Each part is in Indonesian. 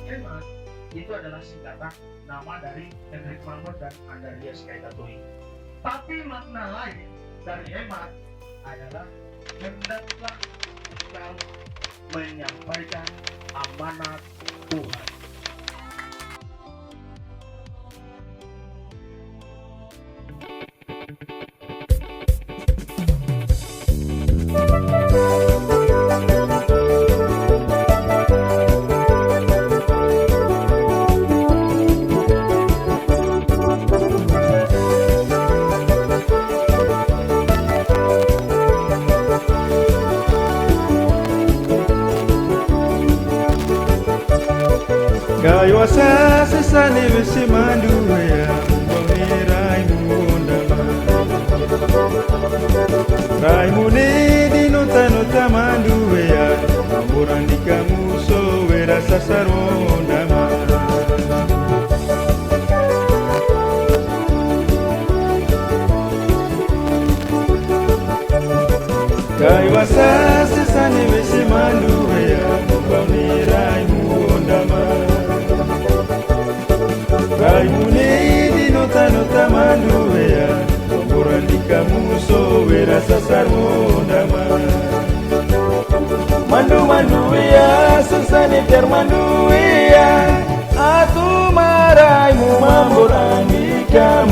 Hemat itu adalah singkatan nama dari Hendrik Mambor dan Andreas Kaitatui. Tapi makna lain dari hemat adalah hendaklah kau menyampaikan amanat Tuhan. Kayo asa sesane besi mandu ya Pengirai mundama Raimu ne di nota-nota mandu ya Mamburan di kamu so wera sasarondama Kayo asa sesane besi mandu ya Pengirai mundama Raimune di nota-nota mandu ya Kumpuran di kamu so rasa sarundama Mandu-mandu ya Susane biar mandu ya Atu maraimu mambor andika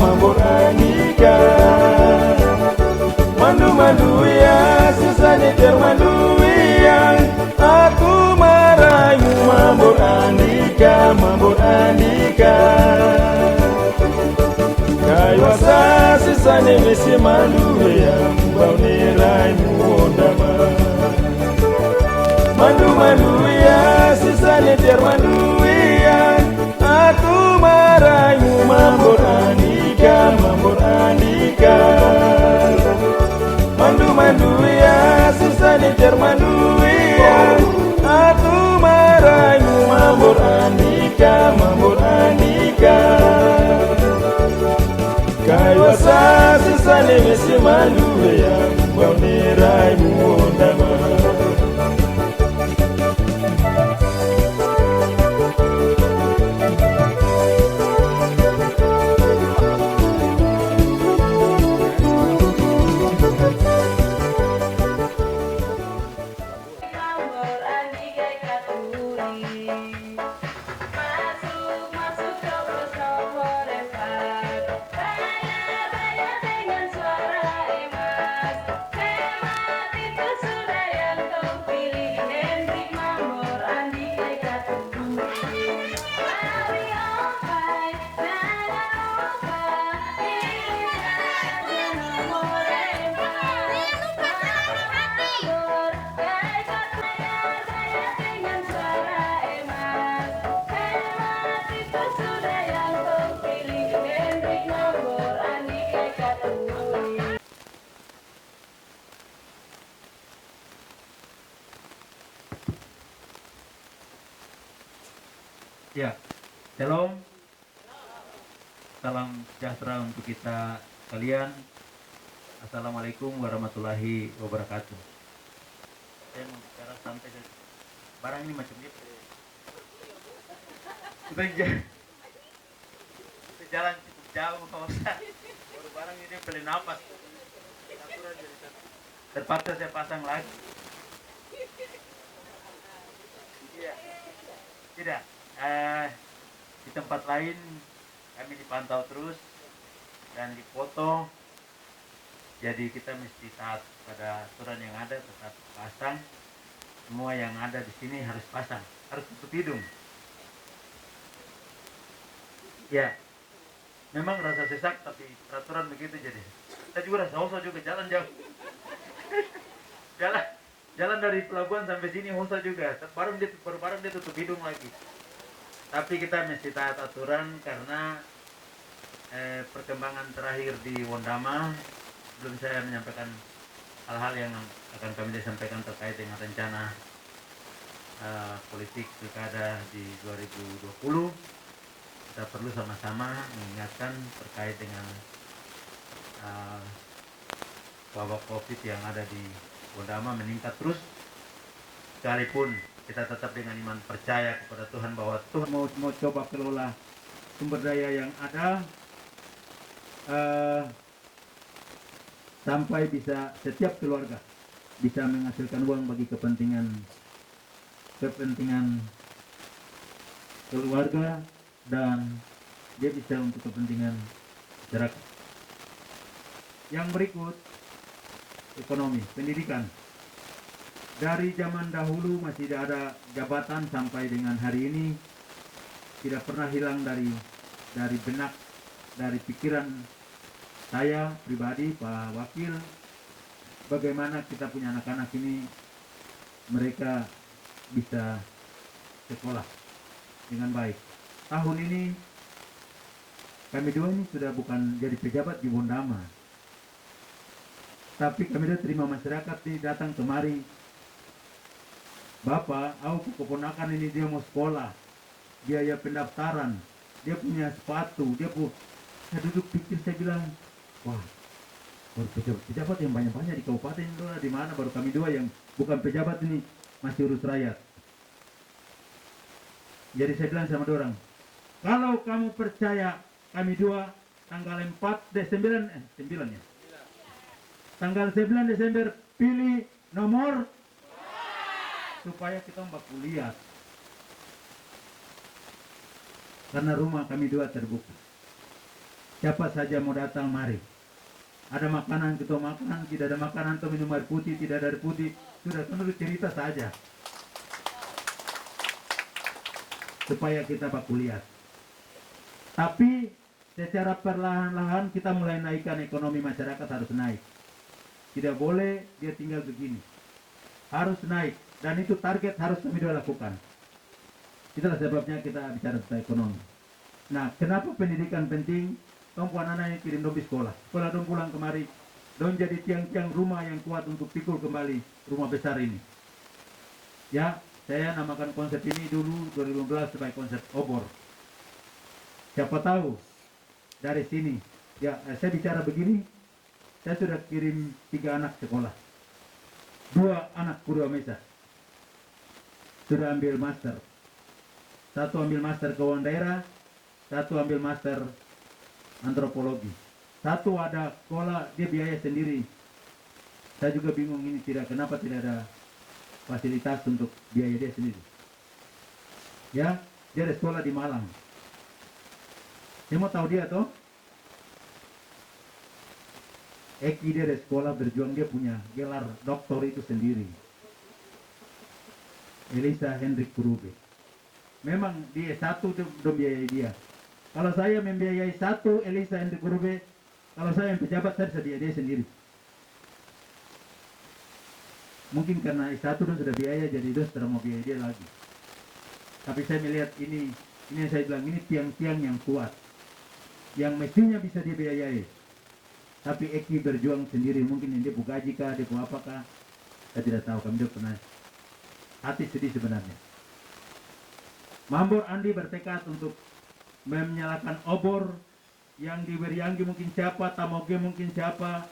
Mandu-mandu ya Susane biar mandu ya Atu maraimu mambor andika Kayo asa sesane mesi mandu ya Mbau nirai muondama Mandu-mandu ya sesane biar mandu ya Aku maraimu mambor andika Mandu-mandu ya sesane biar mandu ya Aku maraimu mambor andika Kayo asa sesane mesi mandu ya Mbau nirai muondama Ya, shalom, salam sejahtera untuk kita sekalian. Assalamualaikum warahmatullahi wabarakatuh. Saya mau bicara sampai barang ini macam ini. Kita jalan cukup jauh, baru barang ini beli nafas. Terpaksa saya pasang lagi. Iya, tidak. Di tempat lain kami dipantau terus dan difoto, jadi kita mesti taat pada aturan yang ada, tetap pasang. Semua yang ada di sini harus pasang, harus tutup hidung. Ya, memang rasa sesak tapi peraturan begitu, jadi kita juga rasa hosa juga jalan jauh. jalan dari pelabuhan sampai sini hosa juga, baru dia tutup hidung lagi. Tapi kita mesti taat aturan karena perkembangan terakhir di Wondama, belum saya menyampaikan hal-hal yang akan kami sampaikan terkait dengan rencana politik pilkada di 2020. Kita perlu sama-sama mengingatkan terkait dengan wabah COVID yang ada di Wondama meningkat terus. Sekalipun kita tetap dengan iman percaya kepada Tuhan bahwa Tuhan mau coba kelola sumber daya yang ada sampai bisa setiap keluarga bisa menghasilkan uang bagi kepentingan keluarga dan dia bisa untuk kepentingan masyarakat. Yang berikut ekonomi, pendidikan. Dari zaman dahulu masih ada jabatan sampai dengan hari ini tidak pernah hilang dari benak, dari pikiran saya pribadi, Pak Wakil, bagaimana kita punya anak-anak ini mereka bisa sekolah dengan baik. Tahun ini kami dua ini sudah bukan jadi pejabat di Bondama, tapi kami sudah terima masyarakat ini datang kemari. Bapak, aku keponakan ini dia mau sekolah, biaya pendaftaran, dia punya sepatu, saya duduk pikir, saya bilang, wah, baru pejabat yang banyak-banyak di kabupaten itu di mana, baru kami dua yang bukan pejabat ini masih urus rakyat. Jadi saya bilang sama dia orang, kalau kamu percaya kami dua tanggal 9 ya. Tanggal 9 Desember pilih nomor supaya kita mbak kuliah. Karena rumah kami dua terbuka. Siapa saja mau datang mari. Ada makanan kita makan, tidak ada makanan atau minum air putih, tidak ada air putih, sudah tentu cerita saja. Supaya kita mbak kuliah. Tapi secara perlahan-lahan kita mulai naikkan ekonomi masyarakat harus naik. Tidak boleh dia tinggal begini. Harus naik. Dan itu target harus kami dua lakukan. Itulah sebabnya kita bicara tentang ekonomi. Nah, kenapa pendidikan penting? Tumpuan anak yang kirim dong di sekolah. Sekolah dong pulang kemari. Dong jadi tiang-tiang rumah yang kuat untuk pikul kembali rumah besar ini. Ya, saya namakan konsep ini dulu 2015 sebagai konsep obor. Siapa tahu dari sini. Ya, saya bicara begini. Saya sudah kirim 3 anak sekolah. 2 anak Purwa Mesa sudah ambil master. 1 ambil master keuangan daerah, 1 ambil master antropologi. 1 ada sekolah dia biaya sendiri. Saya juga bingung ini kenapa tidak ada fasilitas untuk biaya dia sendiri. Ya, dia ada sekolah di Malang. Saya mau tahu dia toh? Eki dia ada sekolah berjuang, dia punya gelar doktor itu sendiri. Elisa Hendrik Kurube. Memang dia 1 dong biayai dia. Kalau saya membiayai 1 Elisa Hendrik Kurube, kalau saya yang pejabat saya bisa biayai dia sendiri. Mungkin karena S1 dong sudah biaya, jadi dia sudah mau biayai dia lagi. Tapi saya melihat ini yang saya bilang, ini tiang-tiang yang kuat. Yang mestinya bisa dibiayai. Tapi Eki berjuang sendiri, mungkin dia buka gaji kah, dia buka apakah, saya tidak tahu, kami tidak pernah hati sedih sebenarnya. Mambor Andi bertekad untuk menyalakan obor yang di Werianggi mungkin siapa, Tamoge mungkin siapa,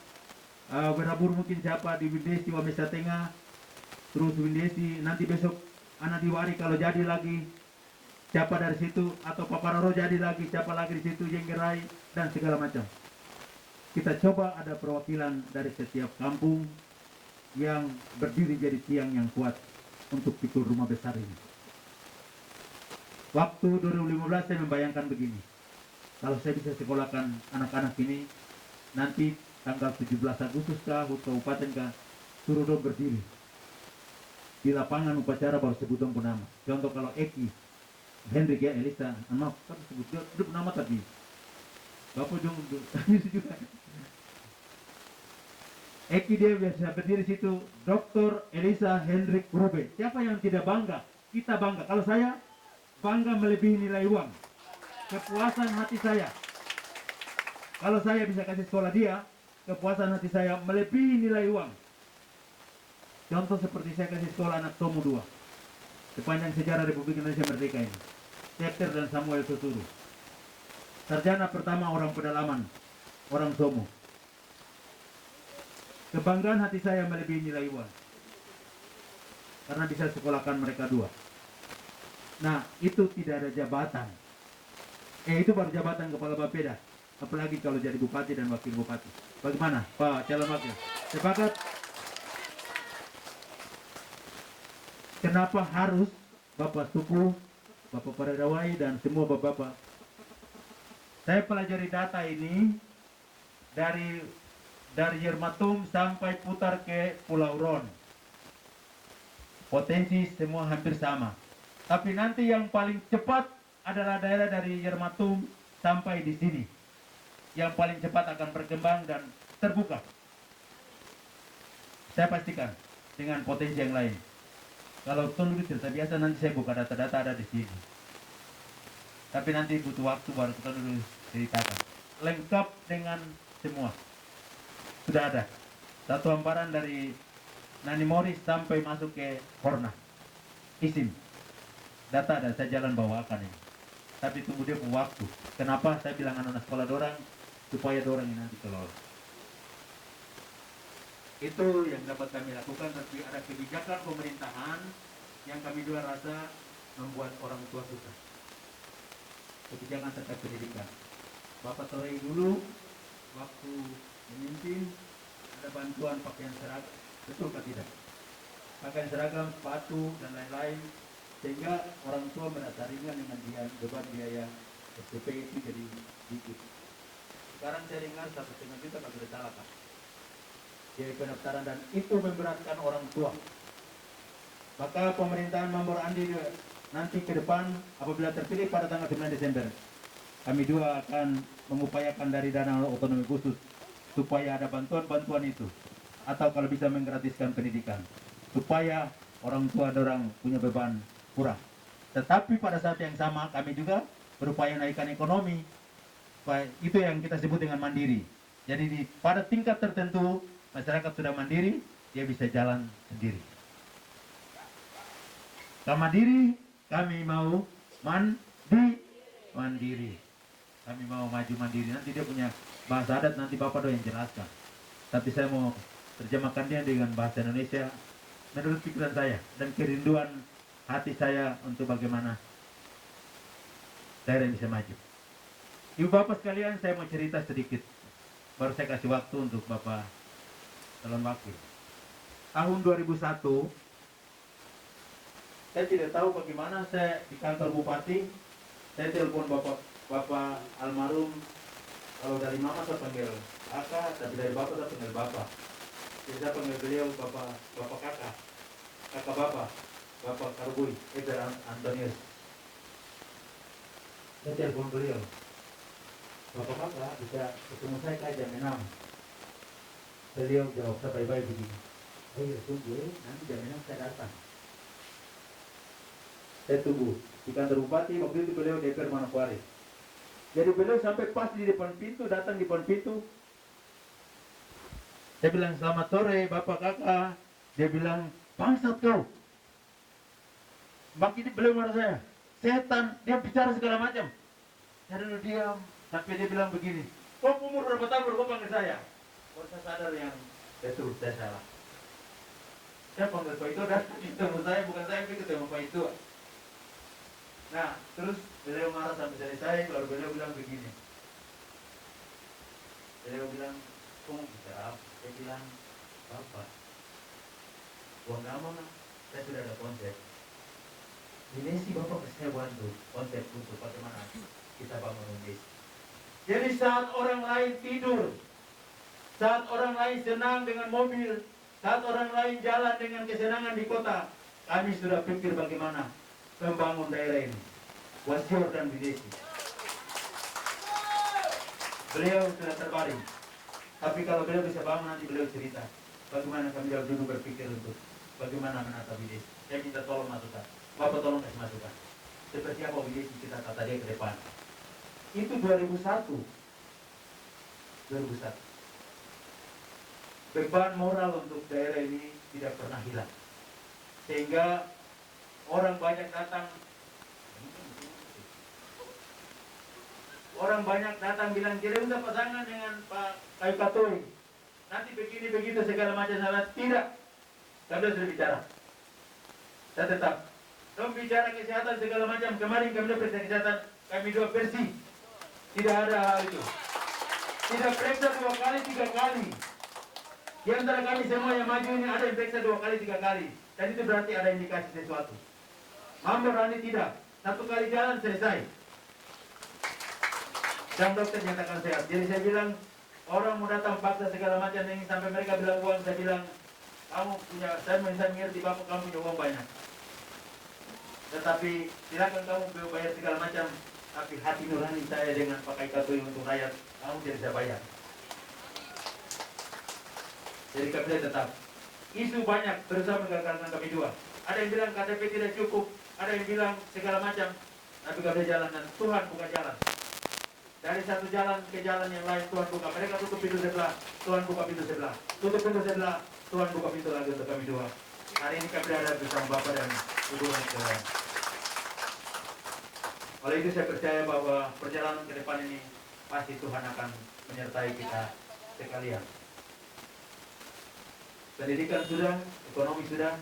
Werabur mungkin siapa, di Windesi, Wamesa Tengah, terus Windesi, nanti besok anak diwari kalau jadi lagi, siapa dari situ, atau Papararo jadi lagi, siapa lagi di situ, Jenggerai, dan segala macam. Kita coba ada perwakilan dari setiap kampung yang berdiri jadi tiang yang kuat untuk pikul rumah besar ini. Waktu 2015 saya membayangkan begini. Kalau saya bisa sekolahkan anak-anak ini, nanti tanggal 17 Agustus kah, kabupaten kah, suruh dong berdiri. Di lapangan upacara baru sebut dong nama. Contoh kalau Eki, Hendrik ya, Elisa, maaf, tapi sebut nama tadi. Bapak juga Eki dia biasa berdiri situ, Dr. Elisa Hendrik Kurube. Siapa yang tidak bangga? Kita bangga. Kalau saya bangga melebihi nilai uang. Kepuasan hati saya. Kalau saya bisa kasih sekolah dia, kepuasan hati saya melebihi nilai uang. Contoh seperti saya kasih sekolah anak Tomo 2. Sepanjang sejarah Republik Indonesia Merdeka ini. Chapter dan Samuel Tuturu. Sarjana pertama orang pedalaman, orang Somo. Kebanggaan hati saya melebihi nilai uang. karena bisa sekolahkan mereka dua. Nah, itu tidak ada jabatan. Itu baru jabatan kepala Bapeda. Apalagi kalau jadi bupati dan wakil bupati. Bagaimana, Pak calon wakil? Sepakat? Kenapa harus Bapak Suku, Bapak Paradawai, dan semua bapak-bapak? Saya pelajari data ini dari Yermatum sampai putar ke Pulau Ron. Potensi semua hampir sama. Tapi nanti yang paling cepat adalah daerah dari Yermatum sampai di sini. Yang paling cepat akan berkembang dan terbuka. Saya pastikan dengan potensi yang lain. Kalau tunggu cerita biasa nanti saya buka data-data ada di sini. Tapi nanti butuh waktu baru kita dulu ceritakan. Lengkap dengan semua. Sudah ada. Satu hamparan dari Nani Moris sampai masuk ke Horna. Isim. Data ada, saya jalan bawakan ini. Tapi tunggu dia butuh waktu. Kenapa saya bilang anak-anak sekolah dorang? Supaya dorang ini nanti keluar. Itu yang dapat kami lakukan, tapi ada kebijakan pemerintahan yang kami juga rasa membuat orang tua suka. Kebijakan terkait pendidikan. Bapak Torei dulu waktu memimpin ada bantuan pakaian seragam, betul atau tidak? Pakaian seragam, sepatu dan lain-lain, sehingga orang tua merasa ringan dengan beban biaya SPP itu jadi sedikit. Sekarang saya dengar 1,5 juta kalau tidak salah, Pak. Jadi pendaftaran, dan itu memberatkan orang tua. Maka pemerintahan Mambor Andi nanti ke depan apabila terpilih pada tanggal 9 Desember, kami juga akan mengupayakan dari dana otonomi khusus supaya ada bantuan-bantuan itu, atau kalau bisa menggratiskan pendidikan supaya orang tua dorang punya beban kurang. Tetapi pada saat yang sama kami juga berupaya naikkan ekonomi. Itu yang kita sebut dengan mandiri. Jadi pada tingkat tertentu masyarakat sudah mandiri, dia bisa jalan sendiri. Kalau mandiri, kami mau mandiri. Kami mau maju mandiri. Nanti dia punya bahasa adat, nanti Bapak doang yang jelaskan. Tapi saya mau terjemahkan dia dengan bahasa Indonesia menurut pikiran saya dan kerinduan hati saya untuk bagaimana daerah bisa maju. Ibu Bapak sekalian, saya mau cerita sedikit. Baru saya kasih waktu untuk Bapak calon wakil. Tahun 2001, saya tidak tahu bagaimana saya di kantor bupati, saya telepon Bapak almarhum. Kalau dari mama saya panggil kakak, tapi dari bapak saya panggil bapak. Jadi saya panggil beliau bapak kakak bapak Karbui, Edgar Antonius. Saya telepon beliau, bapak kakak bisa ketemu saya ke jam 6. Beliau jawab saya baik-baik begini, ayo tunggu nanti jam 6 saya datang. Saya tunggu di kantor bupati. Waktu itu beliau DPR Manokwari. Jadi beliau sampai pas di depan pintu, datang di depan pintu. Saya bilang selamat sore bapak kakak. Dia bilang bangsat kau. Makin beliau marah saya, setan. Dia bicara segala macam. Saya dulu diam sampai dia bilang begini, kau umur berapa tahun kau panggil saya? Baru saya sadar yang betul saya salah. Saya panggil Pak itu dan ketemu saya, bukan saya yang ketemu Pak itu. Nah, terus beliau marah sampai selesai. Lalu beliau bilang begini. Beliau bilang, kok mau bicara apa? Saya bilang, Bapak, uang nama saya sudah ada konsep. Ini sih Bapak saya bantu konsep untuk bagaimana kita bangun desa. Jadi saat orang lain tidur, saat orang lain senang dengan mobil, saat orang lain jalan dengan kesenangan di kota, kami sudah pikir bagaimana membangun daerah ini, Wasior dan Bidesi. Beliau sudah terbaring, tapi kalau beliau bisa bangun nanti beliau cerita bagaimana kami dulu berpikir untuk bagaimana menata Bidesi. Saya minta tolong masukan, Bapak tolong kasih masukan. Seperti apa Bidesi kita tata dia ke depan. Itu 2001. Beban moral untuk daerah ini tidak pernah hilang. Sehingga orang banyak datang bilang, tidak usah pasangan dengan Pak Kayu Katoi. Nanti begini begitu segala macam salah. Tidak. Kami sudah bicara. Saya tetap. Dong bicara kesehatan segala macam. Kemarin kami periksa kesehatan, kami 2 bersih. Tidak ada hal itu. Tidak periksa 2 kali, 3 kali. Di antara kami semua yang maju ini ada yang periksa 2 kali, 3 kali. Dan itu berarti ada indikasi sesuatu. Mambo Rani tidak. 1 kali jalan selesai. Dan dokter nyatakan sehat. Jadi saya bilang, orang mau datang paksa segala macam ini sampai mereka bilang uang, saya bilang, kamu punya, saya mengerti bapak kamu punya uang banyak. Tetapi silakan kamu bayar segala macam, tapi hati nurani saya dengan pakai katui untuk rakyat, kamu tidak bisa bayar. Jadi kami tetap. Isu banyak berusaha menggagalkan kami 2. Ada yang bilang KTP tidak cukup, ada yang bilang segala macam, tapi kami jalan dan Tuhan buka jalan. Dari satu jalan ke jalan yang lain Tuhan buka. Mereka tutup pintu sebelah, Tuhan buka pintu sebelah. Tutup pintu sebelah, Tuhan buka pintu lagi untuk kami 2. Hari ini kami ada bersama Bapak dan hubungan Tuhan. Oleh itu saya percaya bahwa perjalanan ke depan ini pasti Tuhan akan menyertai kita sekalian. Pendidikan sudah, ekonomi sudah.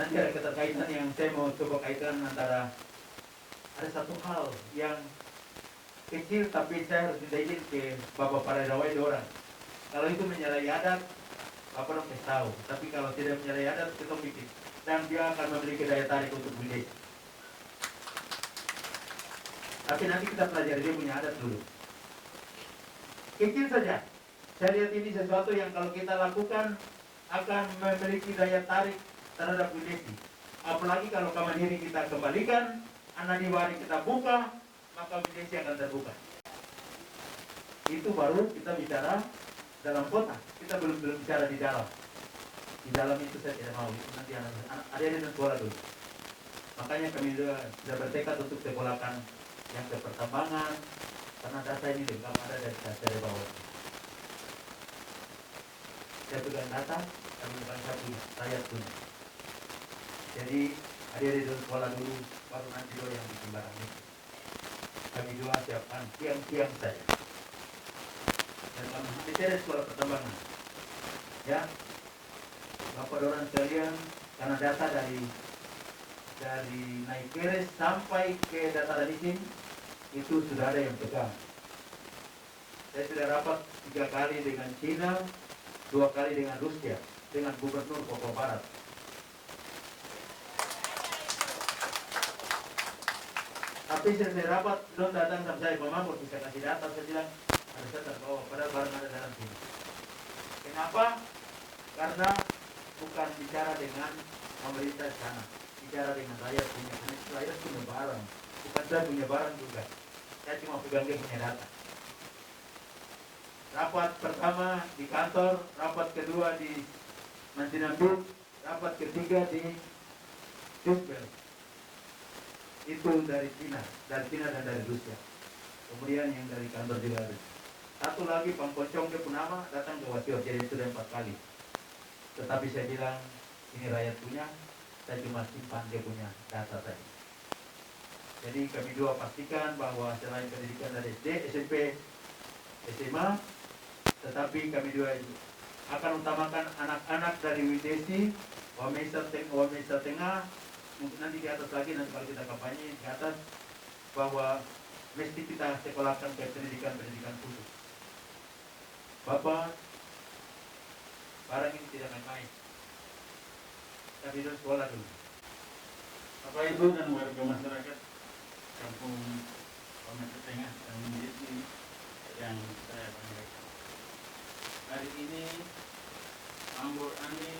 Nanti ada keterkaitan yang saya mau coba kaitkan antara ada satu hal yang kecil tapi saya harus minta izin ke Bapak Paredawai orang. Kalau itu menyalahi adat, Bapak dong tahu. Tapi kalau tidak menyalahi adat, kita bikin. Dan dia akan memiliki daya tarik untuk beli. Tapi nanti kita pelajari dia punya adat dulu. Kecil saja. Saya lihat ini sesuatu yang kalau kita lakukan akan memiliki daya tarik terhadap Windesi. Apalagi kalau Kamandiri kita kembalikan, Anadiwari kita buka, maka Windesi akan terbuka. Itu baru kita bicara dalam kota. Kita belum bicara di dalam. Di dalam itu saya tidak mau. Itu nanti ada sekolah dulu. Makanya kami sudah bertekad untuk sekolahkan yang ke pertambangan, karena data ini lengkap ada dari bawah. Saya pegang data, kami bukan satu rakyat punya. Jadi adik-adik dari sekolah dulu, baru nanti lo yang bikin barang itu. Kami 2 siapkan tiang-tiang saja. Dan kami bicara sekolah pertambangan. Ya, Bapak orang sekalian, karena data dari naik keres sampai ke dataran izin itu sudah ada yang pegang. Saya sudah rapat 3 kali dengan Cina, 2 kali dengan Rusia, dengan Gubernur Papua Barat. Tapi saya rapat belum datang sama saya, Pak Mahmud bisa kasih data, saya bilang harus saya bawa, padahal barang ada dalam sini. Kenapa? Karena bukan bicara dengan pemerintah sana, bicara dengan rakyat punya, rakyat punya barang, bukan saya punya barang juga. Saya cuma pegang dia punya data. Rapat pertama di kantor, rapat kedua di Mantinambut, rapat ketiga di Jubel. Itu dari Cina dan dari Rusia. Kemudian yang dari kantor juga ada. Satu lagi Pangkocong dia Punama datang ke Wasior, jadi sudah 4 kali. Tetapi saya bilang ini rakyat punya, saya cuma simpan dia punya data tadi. Jadi kami 2 pastikan bahwa selain pendidikan dari SD, SMP, SMA, tetapi kami 2 akan utamakan anak-anak dari Windesi, Wamesa Tengah, mungkin nanti di atas lagi, nanti kalau kita kampanye di atas, bahwa mesti kita sekolahkan ke pendidikan khusus. Bapak, barang ini tidak main-main. Tapi itu sekolah dulu. Bapak Ibu dan warga masyarakat Kampung Wamesa Tengah dan Windesi yang saya banggakan. Hari ini Mambo Rani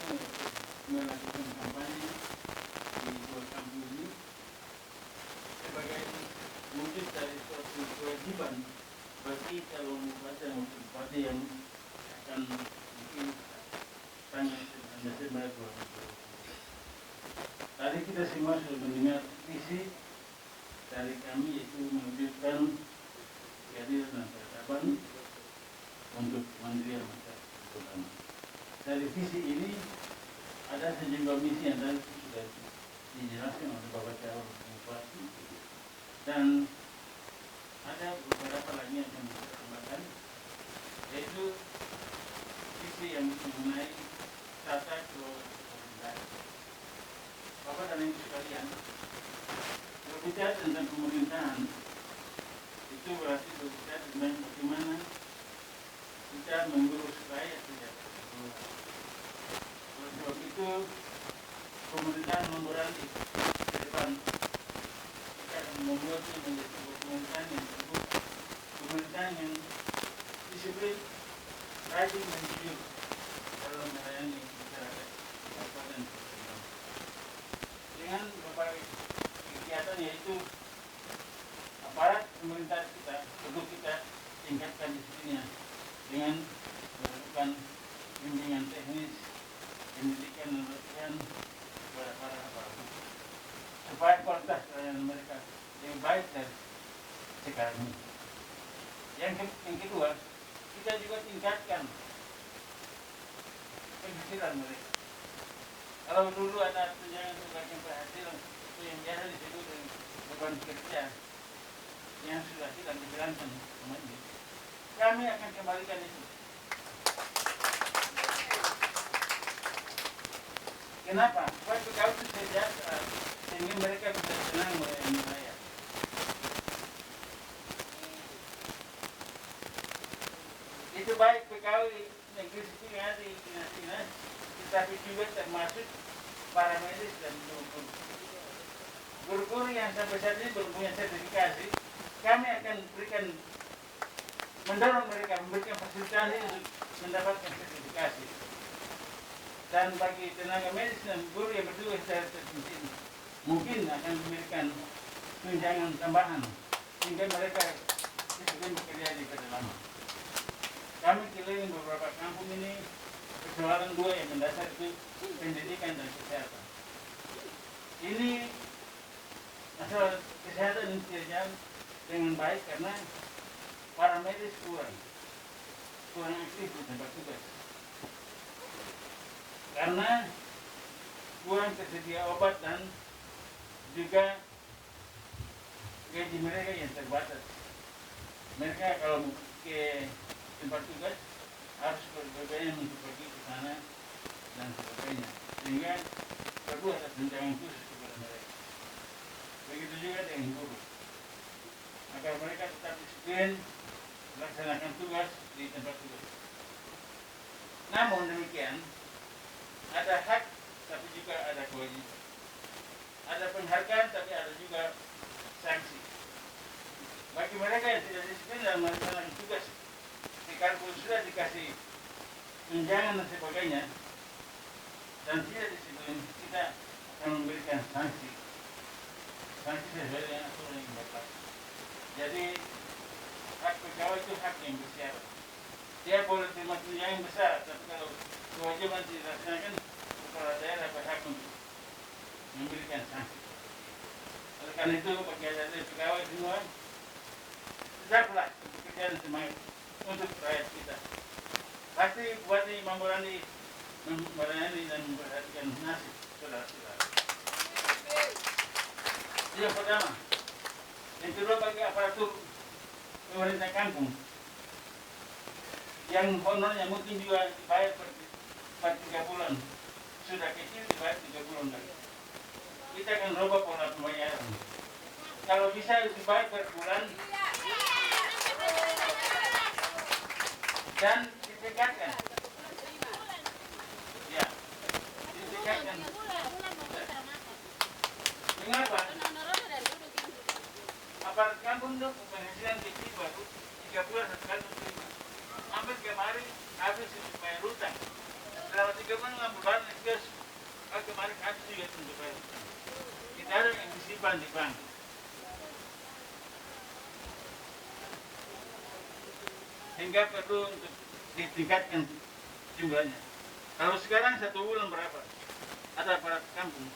melakukan kampanye di dua kampung ini sebagai wujud dari suatu kewajiban bagi calon bupati dan wakil bupati yang akan mungkin tanggal 9 Desember 2020. Tadi kita semua sudah mendengar visi dari kami, yaitu mewujudkan keadilan dan peradaban untuk kemandirian masyarakat terutama. Dari visi ini ada sejumlah misi yang tadi sudah dijelaskan oleh Bapak Calon Bupati, dan ada beberapa lagi yang akan kita tambahkan, yaitu visi yang mengenai tata kelola pemerintahan. Bapak dan Ibu sekalian, berbicara tentang pemerintahan itu berarti berbicara tentang bagaimana kita mengurus rakyat tidak terkelola. Oleh sebab itu pemerintahan memberani ke depan kita akan membuatnya menjadi sebuah pemerintahan yang terbuka, pemerintahan yang disiplin, rajin dan jujur dalam melayani masyarakat kabupaten dengan berbagai kegiatan, yaitu aparat pemerintah kita perlu kita tingkatkan disiplinnya dengan melakukan bimbingan teknis, pendidikan dan latihan kepada para aparat supaya kualitas pelayanan mereka lebih baik dari sekarang ini. Yang kedua, kita juga tingkatkan penghasilan mereka. Kalau dulu ada tunjangan sebagai penghasilan itu yang biasa disebut dengan beban kerja yang sudah tidak dijalankan sama ini, kami akan kembalikan itu. Kenapa? Supaya pegawai itu sejahtera sehingga mereka bisa senang melayani rakyat. Itu baik pegawai negeri sipil yang ada di dinas-dinas, tetapi juga termasuk para medis dan guru-guru. Guru-guru yang sampai saat ini belum punya sertifikasi, kami akan mendorong mereka, memberikan fasilitasi untuk mendapatkan sertifikasi. Dan bagi tenaga medis dan guru yang bertugas secara tertentu, mungkin akan memberikan tunjangan tambahan sehingga mereka disiplin bekerja di pedalaman. Kami keliling beberapa kampung ini, persoalan dua yang mendasar itu pendidikan dan kesehatan. Ini masalah kesehatan ini tidak jalan dengan baik karena para medis kurang aktif di tempat tugas. Karena kurang tersedia obat dan juga gaji mereka yang terbatas. Mereka kalau ke tempat tugas harus berbiaya untuk pergi ke sana dan sebagainya, sehingga perlu ada tunjangan khusus kepada mereka. Begitu juga dengan guru, agar mereka tetap disiplin melaksanakan tugas di tempat tugas. Namun demikian, ada hak tapi juga ada kewajiban. Ada penghargaan tapi ada juga sanksi. Bagi mereka yang tidak disiplin dalam melaksanakan tugas, sekalipun sudah dikasih tunjangan dan sebagainya dan tidak disiplin, kita akan memberikan sanksi sesuai dengan aturan yang berlaku. Jadi hak pegawai itu hak yang bersyarat. Dia boleh terima tunjangan besar, tapi kalau kewajiban tidak dilaksanakan, kepala daerah berhak untuk memberikan sanksi. Oleh karena itu, bagi adik pegawai semua, tetaplah bekerja dan semangat untuk rakyat kita. Pasti Bupati Mamborani melayani dan memperhatikan nasib saudara-saudara. Itu yang pertama. Yang kedua, bagi aparatur pemerintah kampung yang honornya mungkin juga dibayar per 3 bulan, sudah kecil dibayar 3 bulan lagi. Kita akan rubah pola pembayaran. Kalau bisa dibayar per bulan dan ditingkatkan. Ya, ditingkatkan. Mengapa? Aparat kampung itu penghasilan kecil baru 3 bulan sekali terima. Hampir kemarin habis bayar hutang. Selama 3 bulan 6 bulan guys, kemarin habis juga untuk bayar hutang. Tidak ada yang disimpan di bank. Sehingga perlu untuk ditingkatkan jumlahnya. Kalau sekarang 1 bulan berapa? Ada aparat kampung.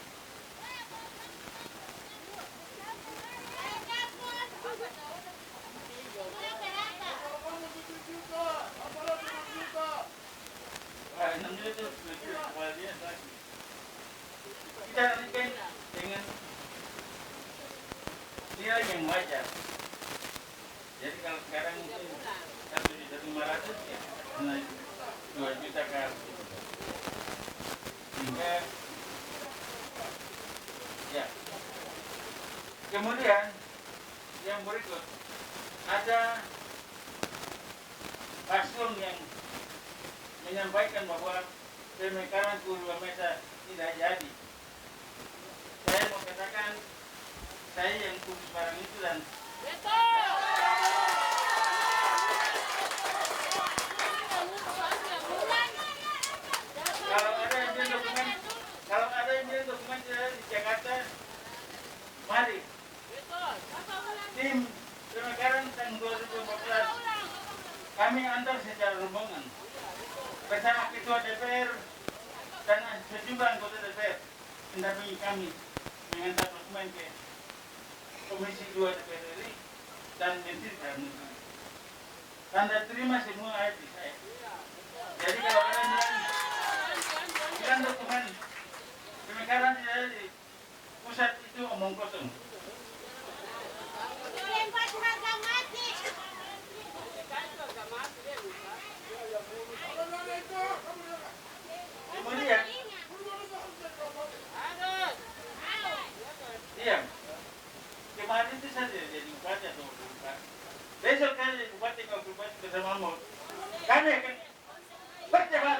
Wah, 6 juta itu kepala dia lagi. Kita alihkan dengan nilai yang wajar. Jadi kalau sekarang mungkin 1.500.000 ya, naik 2 juta ke sehingga Ya. Kemudian yang berikut ada paslon yang menyampaikan bahwa pemekaran Purwa Mesa tidak jadi. Saya mau katakan saya yang tulis barang itu dan kalau ada yang bilang dokumen tidak ada di Jakarta, mari tim pemekaran tahun 2014 kami antar secara rombongan bersama ketua DPR dan sejumlah anggota DPR mendampingi kami mengantar dokumen ke Komisi 2 DPR RI dan Menteri Dalam Negeri. Tanda terima semua ada di saya. Jadi kalau ada yang bilang dokumen pemekaran tidak ada di pusat itu omong kosong. Kemudian, iya, kemarin itu saya jadi bupati atau bupati. Besok saya jadi bupati kalau bupati bersama mau, kami akan bercepat.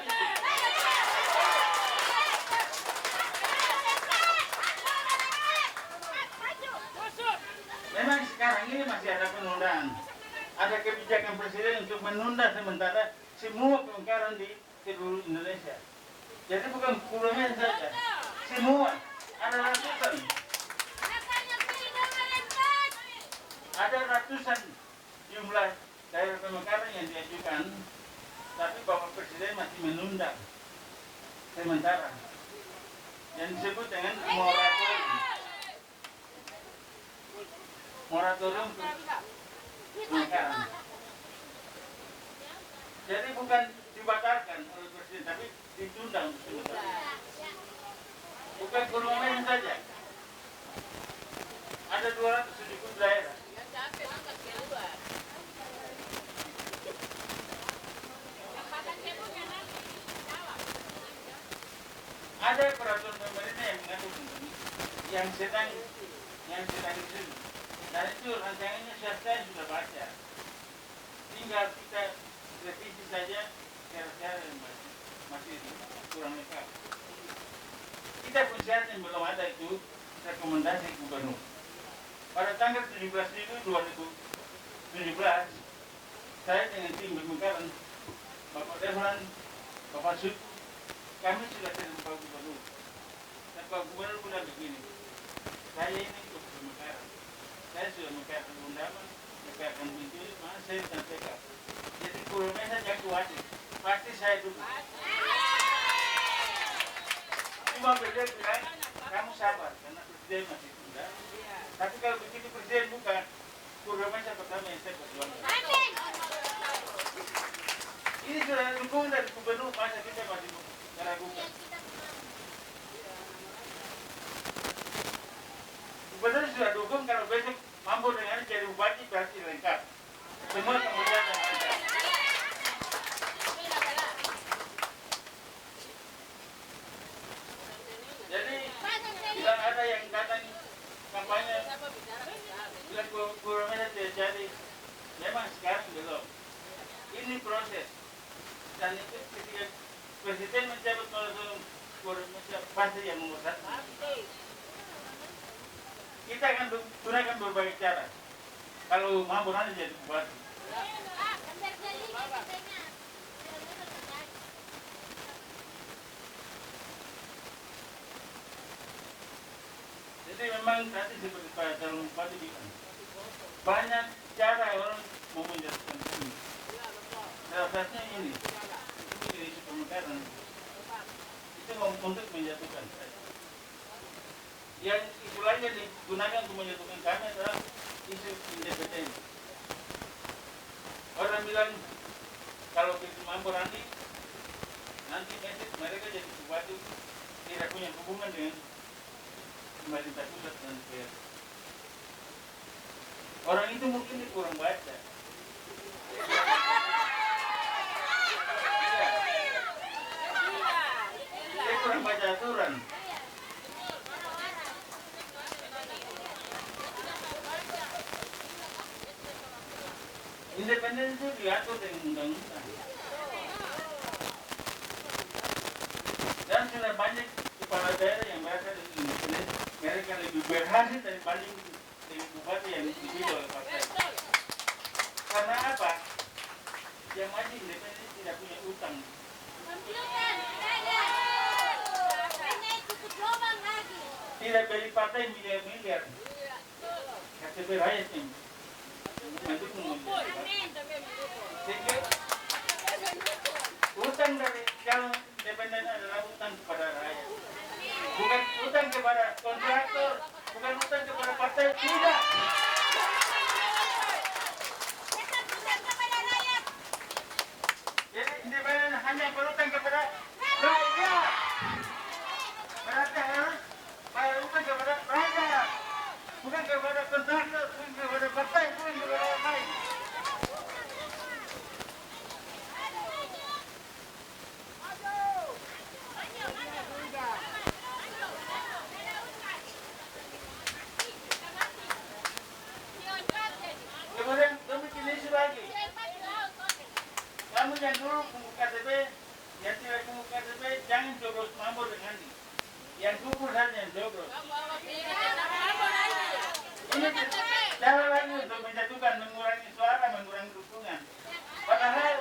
Memang sekarang ini masih ada penundaan. Ada kebijakan presiden untuk menunda sementara semua pemekaran di seluruh Indonesia. Jadi bukan Purwa Mesa saja, semua ada ratusan. Ada ratusan jumlah daerah pemekaran yang diajukan, tapi Bapak Presiden masih menunda sementara. Yang disebut dengan moratorium pemekaran. Jadi bukan dibatalkan oleh Presiden, tapi ditunda untuk sementara. Bukan Purwa Mesa saja. Ada 270 daerah. Ada peraturan pemerintah yang mengatur yang sedang itu, dan itu rancangannya saya sudah baca. Tinggal kita revisi saja syarat-syarat yang masih kurang lengkap. Kita pun syarat yang belum ada itu rekomendasi gubernur. Pada tanggal 17 Juli 2017, saya dengan tim pemekaran Bapak Devran, Bapak Suku, kami sudah terima Pak Gubernur. Dan Pak Gubernur bilang begini, saya ini untuk pemekaran. Saya sudah mekaran undangan, mekaran pintu, mana saya sudah PK. Jadi Purwa Mesa jangan khawatir, pasti saya dulu. Cuma beliau bilang, kamu sabar, karena Presiden masih tunda. Tapi kalau begitu Presiden buka, Purwa Mesa pertama yang saya perjuangkan. Ini sudah dukungan dari Gubernur, masa kita masih meragukan. Gubernur sudah dukung kalau besok mampu dengan jadi bupati berarti lengkap. Semua kemudian yang ada. Jadi bila ada yang datang kampanye bilang Purwa Mesa tidak jadi, memang sekarang belum. Ini proses. Dan itu ketika Presiden mencabut Purwa Mesa pasti yang nomor satu. Kita akan gunakan berbagai cara. Kalau mampu nanti jadi bupati. Jadi memang tadi seperti Pak Calon Bupati bilang, banyak cara orang mau menjatuhkan ini. Salah satunya ini, itu isu pemekaran. Itu untuk menjatuhkan saya. Yang isu lainnya digunakan untuk menjatuhkan kami adalah isu independen. Orang bilang kalau kita mampu nanti mereka jadi bupati tidak punya hubungan dengan pemerintah pusat dan daerah. Orang itu mungkin kurang baca. Dia kurang baca aturan. Independensi itu diatur dengan undang-undang. Dan sudah banyak kepala daerah yang mereka lebih berhasil dibanding dengan bupati yang dipilih oleh partai. Karena apa? Yang maju independen tidak punya utang. Tidak beli partai miliar-miliar. KTP rakyat yang mendukung. Sehingga utang dari calon independen adalah utang kepada rakyat. Bukan utang kepada kontraktor, bukan utang kepada partai, tidak. Jadi independen hanya berutang kepada rakyat. Berarti harus bayar utang kepada rakyat, bukan kepada kontraktor, bukan kepada partai, bukan kepada orang lain. Kemudian definisi lagi. Kamu yang dulu pungut KTP, yang tidak pungut KTP, jangan coblos mabur dengan ini. Yang gugur saja yang coblos. Ini cara lagi untuk menjatuhkan, mengurangi suara, mengurangi dukungan. Padahal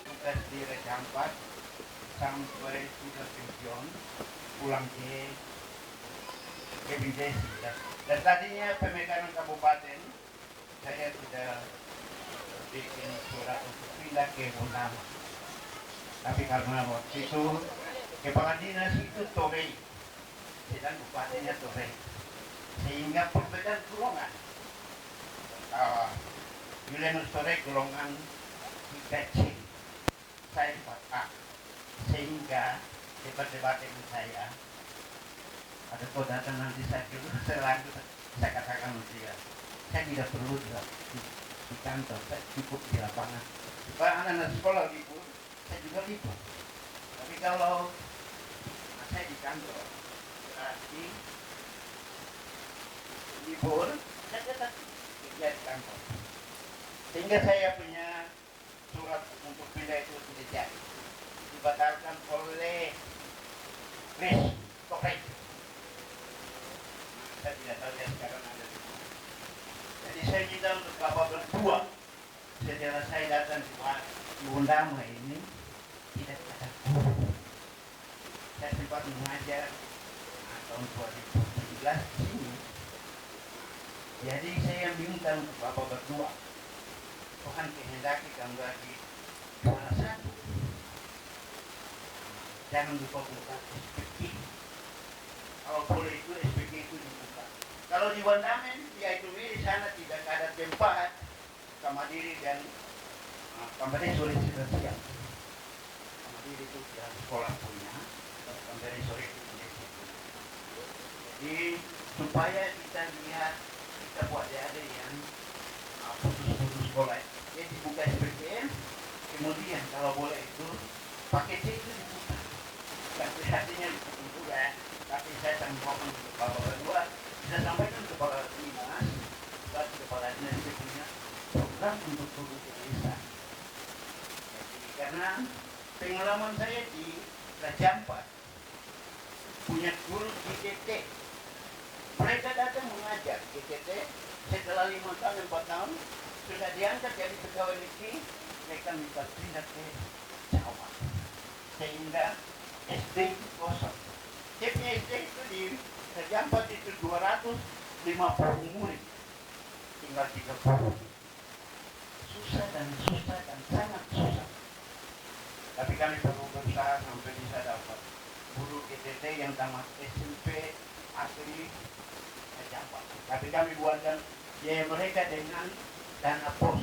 kita di Raja Ampat sampai sudah pensiun pulang ke Bidesi. Dan tadinya pemegang kabupaten saya sudah bikin surat untuk pindah ke Bondama. Tapi karena waktu itu kepala dinas itu Torei, sedang bupatinya Torei, sehingga perbedaan golongan. Yulianus Torei golongan 3C, saya 4A, sehingga debat-debat dengan saya. Ada kau datang nanti saya katakan dia, saya tidak perlu di kantor, saya cukup di lapangan. Supaya anak-anak sekolah libur, saya juga libur. Tapi kalau saya di kantor, berarti libur, saya tetap kerja di kantor. Sehingga saya punya surat untuk pindah itu tidak jadi. Dibatalkan oleh Kris Topek. Saya tidak tahu dia sekarang ada di mana. Jadi saya minta untuk Bapak berdua, setelah saya datang di Bondama ini, tidak ada guru. Saya sempat mengajar tahun 2017 di sini. Jadi saya minta untuk Bapak berdua, Tuhan kehendaki kamu lagi juara 1. Jangan lupa buka SPG. Kalau boleh itu SPG itu dibuka. Kalau di Wandamen, ya itu di sana tidak ada tempat Kamadiri dan Kamadiri sore sudah siap. Kamadiri itu yang sekolah punya, Kamadiri sore itu punya. Jadi supaya kita lihat, kita buat ada yang putus-putus sekolah, ya dibuka SPG. Kemudian kalau boleh itu pakai C itu dibuka. Tapi hatinya juga, tapi saya sampaikan ke Bapak berdua, saya sampaikan kepada dinas, dan kepada dinas itu punya program untuk turun ke desa. Jadi karena pengalaman saya di Raja Ampat punya guru GTT, mereka datang mengajar GTT setelah 5 tahun 4 tahun sudah diangkat jadi pegawai negeri, mereka minta pindah ke Jawa, sehingga SD itu kosong. Dia punya SD itu di Raja Ampat itu 250 murid, tinggal 30. Susah dan sangat susah. Tapi kami perlu berusaha sampai bisa dapat guru GTT yang tamat SMP asli Raja Ampat. Tapi kami buatkan biaya mereka dengan dana pos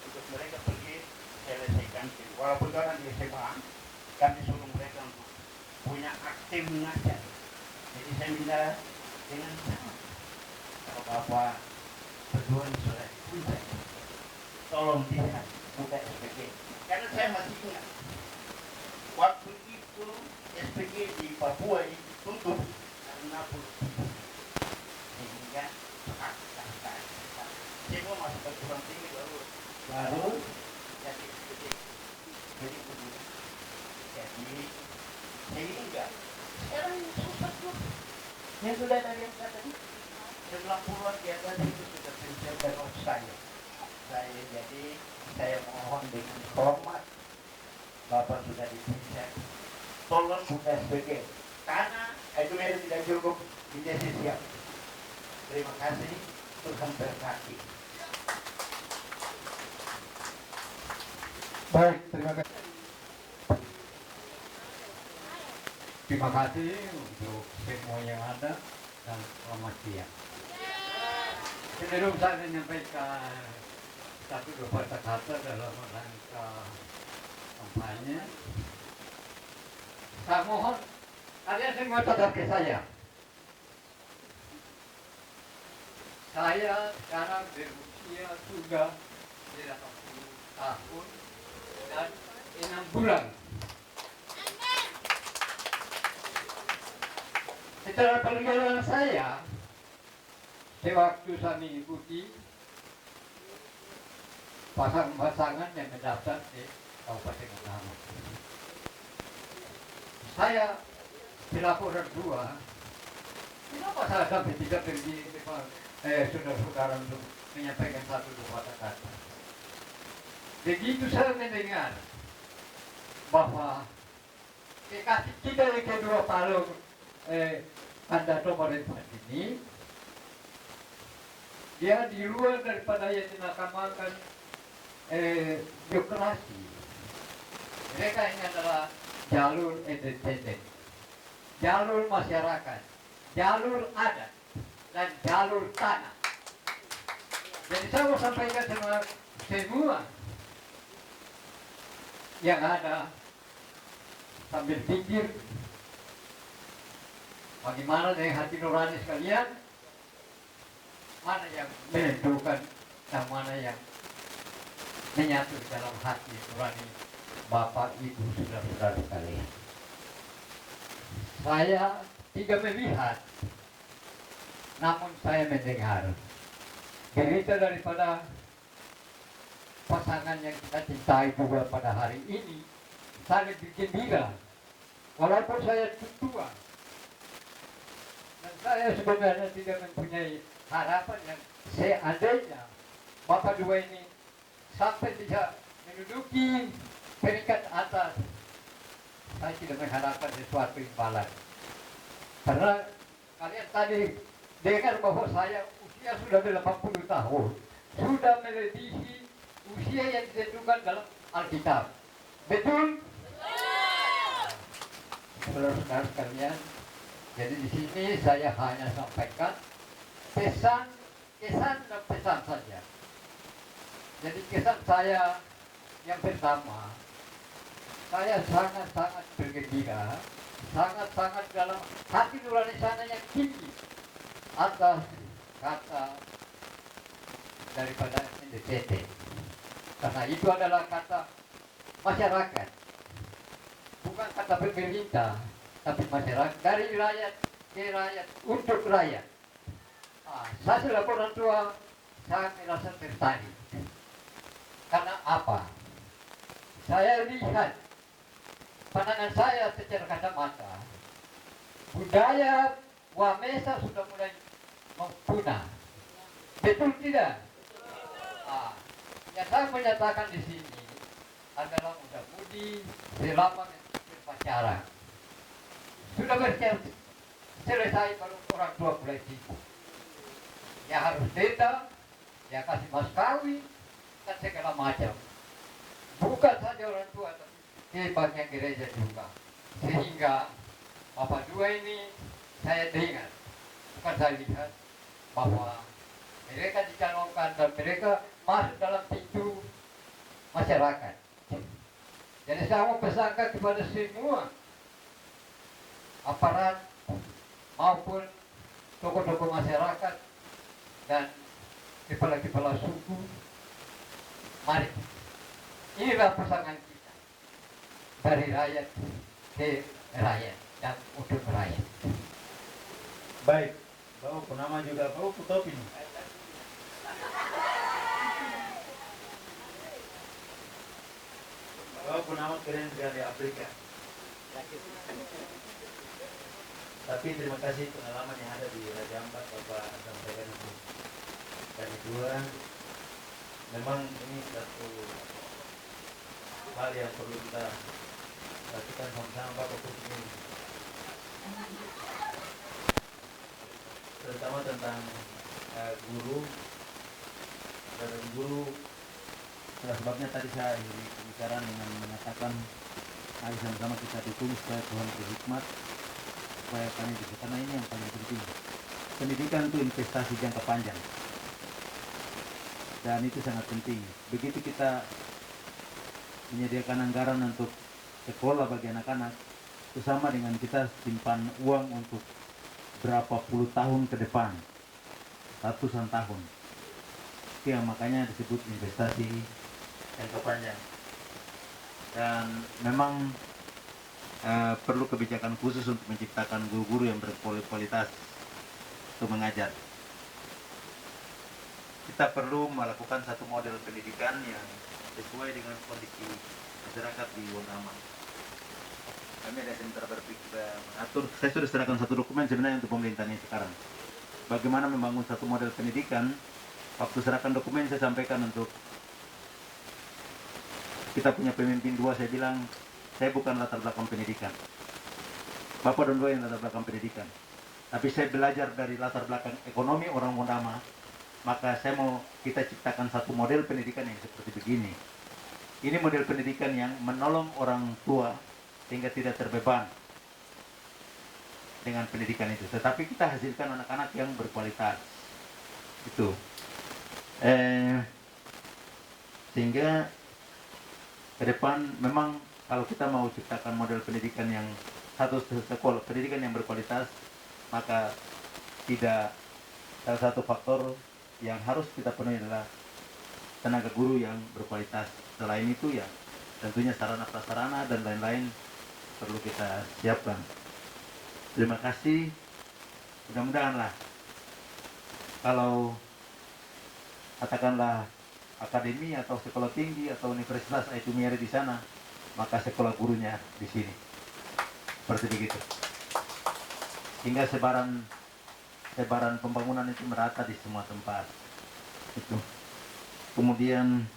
untuk mereka pergi selesaikan. Walaupun orang di SMA, kami suruh mereka untuk punya aktif mengajar. Jadi saya minta dengan sama. Kalau Bapak berdua ini sudah dipunca, tolong lihat buka SPG. Karena saya masih ingat waktu itu SPG di Papua ini tutup karena politik, sehingga saya mau masuk perguruan tinggi baru jadi gede. Jadi begini. Jadi sehingga sekarang susah tuh. Yang sudah dari yang katanya 90-an di atas itu sudah pensiun dan saya. Jadi saya mohon dengan hormat Bapak sudah dipensiun. Tolong buka SPG karena itu tidak cukup menjadi siap. Terima kasih, Tuhan berkati. Baik, terima kasih. Terima kasih untuk semua yang ada dan selamat siang. Sebelum saya menyampaikan satu dua kata-kata dalam rangka kampanye, saya mohon kalian semua tetap ke saya. Saya sekarang berusia sudah 80 tahun dan 6 bulan. Secara perjalanan saya, sewaktu saya mengikuti pasangan-pasangan yang mendaftar di Kabupaten Utama, saya selaku orang tua, kenapa saya sampai tidak pergi saudara-saudara untuk menyampaikan satu dua kata-kata. Begitu saya mendengar bahwa kekasih kita yang kedua Palung Anda pemerintah ini, dia di luar daripada yang dinamakan birokrasi. Mereka ini adalah jalur independen, jalur masyarakat, jalur adat, dan jalur tanah. Jadi saya mau sampaikan semua yang ada sambil pikir bagaimana dengan hati nurani sekalian, mana yang menentukan dan mana yang menyatu dalam hati nurani Bapak Ibu saudara-saudara sekalian. Saya tidak melihat, namun saya mendengar berita daripada pasangan yang kita cintai juga pada hari ini. Saya lebih gembira, walaupun saya tua dan saya sebenarnya tidak mempunyai harapan yang seandainya Bapak dua ini sampai bisa menduduki peringkat atas. Saya tidak mengharapkan sesuatu imbalan, karena kalian tadi dengar bahwa saya usia sudah 80 tahun, sudah melebihi usia yang ditentukan dalam Alkitab. Betul? Saudara-saudara sekalian, jadi di sini saya hanya sampaikan kesan dan pesan saja. Jadi kesan saya yang pertama, saya sangat-sangat bergembira, sangat-sangat dalam hati nurani sana yang tinggi atas kata daripada independen. Karena itu adalah kata masyarakat, bukan kata pemerintah, tapi masyarakat, dari rakyat ke rakyat, untuk rakyat. Saya selaku orang tua, saya merasa tertarik. Karena apa? Saya lihat, pandangan saya secara kacamata, budaya Wamesa sudah mulai punah. Betul tidak? Yang saya menyatakan di sini adalah muda-mudi selama berpacaran. Sudah selesai baru orang tua mulai sibuk. Ya harus denda, ya kasih mas kawin, dan segala macam. Bukan saja orang tua, tapi di bagian gereja juga. Sehingga Bapak dua ini saya dengar, bukan saya lihat, bahwa mereka dicalonkan dan mereka masuk dalam pintu masyarakat. Jadi saya mau pesankan kepada semua aparat maupun tokoh-tokoh masyarakat dan kepala-kepala suku, mari, inilah pasangan kita, dari rakyat ke rakyat dan untuk rakyat. Baik, bau nama juga bau topi nih. walaupun amat keren sekali Afrika. Tapi terima kasih pengalaman yang ada di Raja Ampat Bapak sampaikan itu. Dan kedua, memang ini satu hal yang perlu kita lakukan sama-sama Bapak Putri. Terutama tentang guru dan guru. Itulah sebabnya tadi saya akhiri pembicaraan dengan mengatakan mari sama-sama kita dukung supaya Tuhan berhikmat supaya kami bisa, karena ini yang paling penting. Pendidikan itu investasi jangka panjang dan itu sangat penting. Begitu kita menyediakan anggaran untuk sekolah bagi anak-anak, itu sama dengan kita simpan uang untuk berapa puluh tahun ke depan, ratusan tahun. Itu yang makanya disebut investasi jangka panjang. Dan memang perlu kebijakan khusus untuk menciptakan guru-guru yang berkualitas untuk mengajar. Kita perlu melakukan satu model pendidikan yang sesuai dengan kondisi masyarakat di Wonama. Kami ada sebentar berpikir mengatur. Saya sudah serahkan satu dokumen sebenarnya untuk pemerintahan ini sekarang. Bagaimana membangun satu model pendidikan. Waktu serahkan dokumen saya sampaikan untuk kita punya pemimpin dua, saya bilang saya bukan latar belakang pendidikan. Bapak dan dua yang latar belakang pendidikan. Tapi saya belajar dari latar belakang ekonomi orang Wonama. Maka saya mau kita ciptakan satu model pendidikan yang seperti begini. Ini model pendidikan yang menolong orang tua sehingga tidak terbeban dengan pendidikan itu. Tetapi kita hasilkan anak-anak yang berkualitas. Itu. Sehingga ke depan memang kalau kita mau ciptakan model pendidikan yang satu sekolah pendidikan yang berkualitas, maka tidak salah satu faktor yang harus kita penuhi adalah tenaga guru yang berkualitas. Selain itu ya tentunya sarana prasarana dan lain-lain perlu kita siapkan. Terima kasih. Mudah-mudahan lah kalau katakanlah akademi atau sekolah tinggi atau universitas itu mirip di sana, maka sekolah gurunya di sini. Seperti begitu. Hingga sebaran pembangunan itu merata di semua tempat. Itu. Kemudian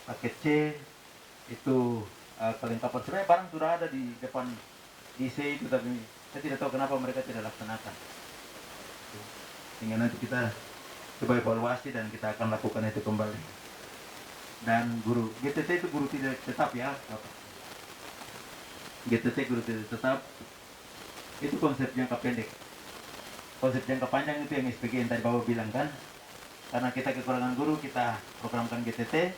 paket C itu kelengkapan, sebenarnya barang sudah ada di depan IC itu, tapi saya tidak tahu kenapa mereka tidak laksanakan. Hingga nanti kita coba evaluasi dan kita akan lakukan itu kembali. Dan guru GTT itu guru tidak tetap ya, GTT guru tidak tetap itu konsep jangka pendek. Konsep jangka panjang itu yang SPG yang tadi Bapak bilang kan, karena kita kekurangan guru kita programkan GTT,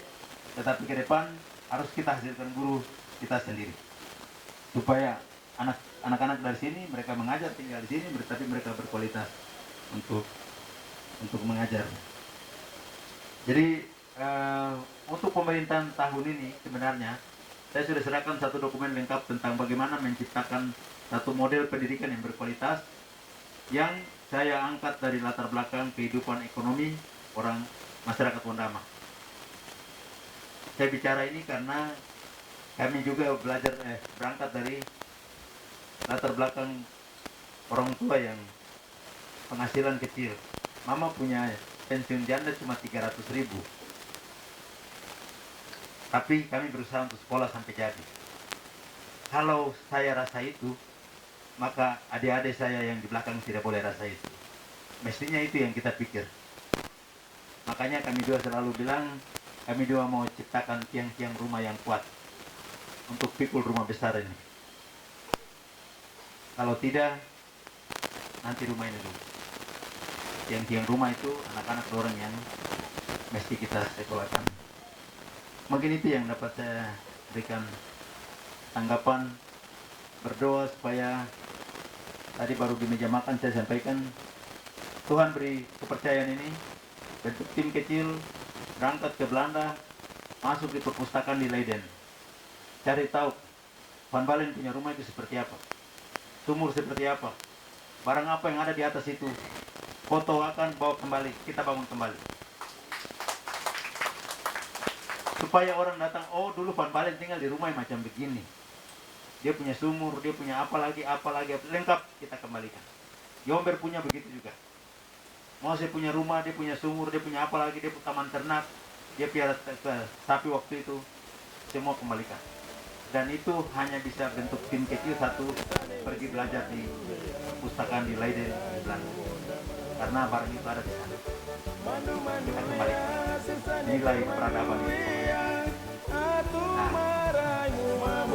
tetapi ke depan harus kita hasilkan guru kita sendiri supaya anak-anak dari sini mereka mengajar tinggal di sini, tapi mereka berkualitas untuk mengajar. Jadi untuk pemerintahan tahun ini sebenarnya saya sudah serahkan satu dokumen lengkap tentang bagaimana menciptakan satu model pendidikan yang berkualitas yang saya angkat dari latar belakang kehidupan ekonomi orang masyarakat Wondama. Saya bicara ini karena kami juga berangkat dari latar belakang orang tua yang penghasilan kecil. Mama punya pensiun janda cuma 300.000. Tapi kami berusaha untuk sekolah sampai jadi. Kalau saya rasa itu, maka adik-adik saya yang di belakang tidak boleh rasa itu. Mestinya itu yang kita pikir. Makanya kami juga selalu bilang, kami juga mau ciptakan tiang-tiang rumah yang kuat untuk pikul rumah besar ini. Kalau tidak, nanti rumah ini dulu. Tiang-tiang rumah itu anak-anak orang yang mesti kita sekolahkan. Mungkin itu yang dapat saya berikan tanggapan. Berdoa supaya tadi baru di meja makan saya sampaikan, Tuhan beri kepercayaan ini, bentuk tim kecil, berangkat ke Belanda, masuk di perpustakaan di Leiden, cari tahu Van Balen punya rumah itu seperti apa, sumur seperti apa, barang apa yang ada di atas itu, foto akan bawa kembali, kita bangun kembali. supaya orang datang, oh dulu Van Balen tinggal di rumah yang macam begini, dia punya sumur, dia punya apa lagi lengkap, kita kembalikan. Yomber punya begitu juga. Mose punya rumah, dia punya sumur, dia punya apa lagi, dia punya taman ternak, dia piara sapi waktu itu, semua kembalikan. Dan itu hanya bisa bentuk tim kecil satu pergi belajar di perpustakaan di Leiden di Belanda, karena barang itu ada di sana. Kita kembalikan nilai peradaban itu. Nah,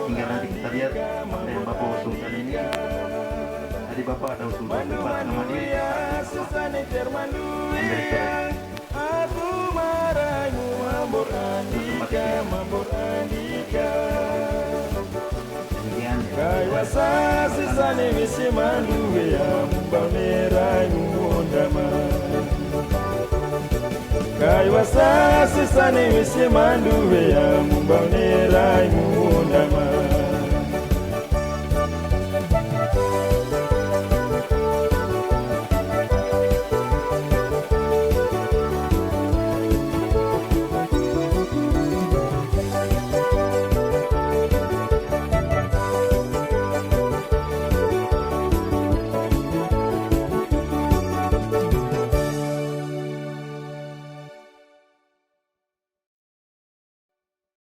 hingga nanti kita lihat apa yang Bapak usulkan ini. Tadi Bapak ada usul Bapak nama diri Kaiwasa sisane misi manduwe ya mubamera nyundama. Kaiwasa sisane misi manduwe ya mubamera nyundama.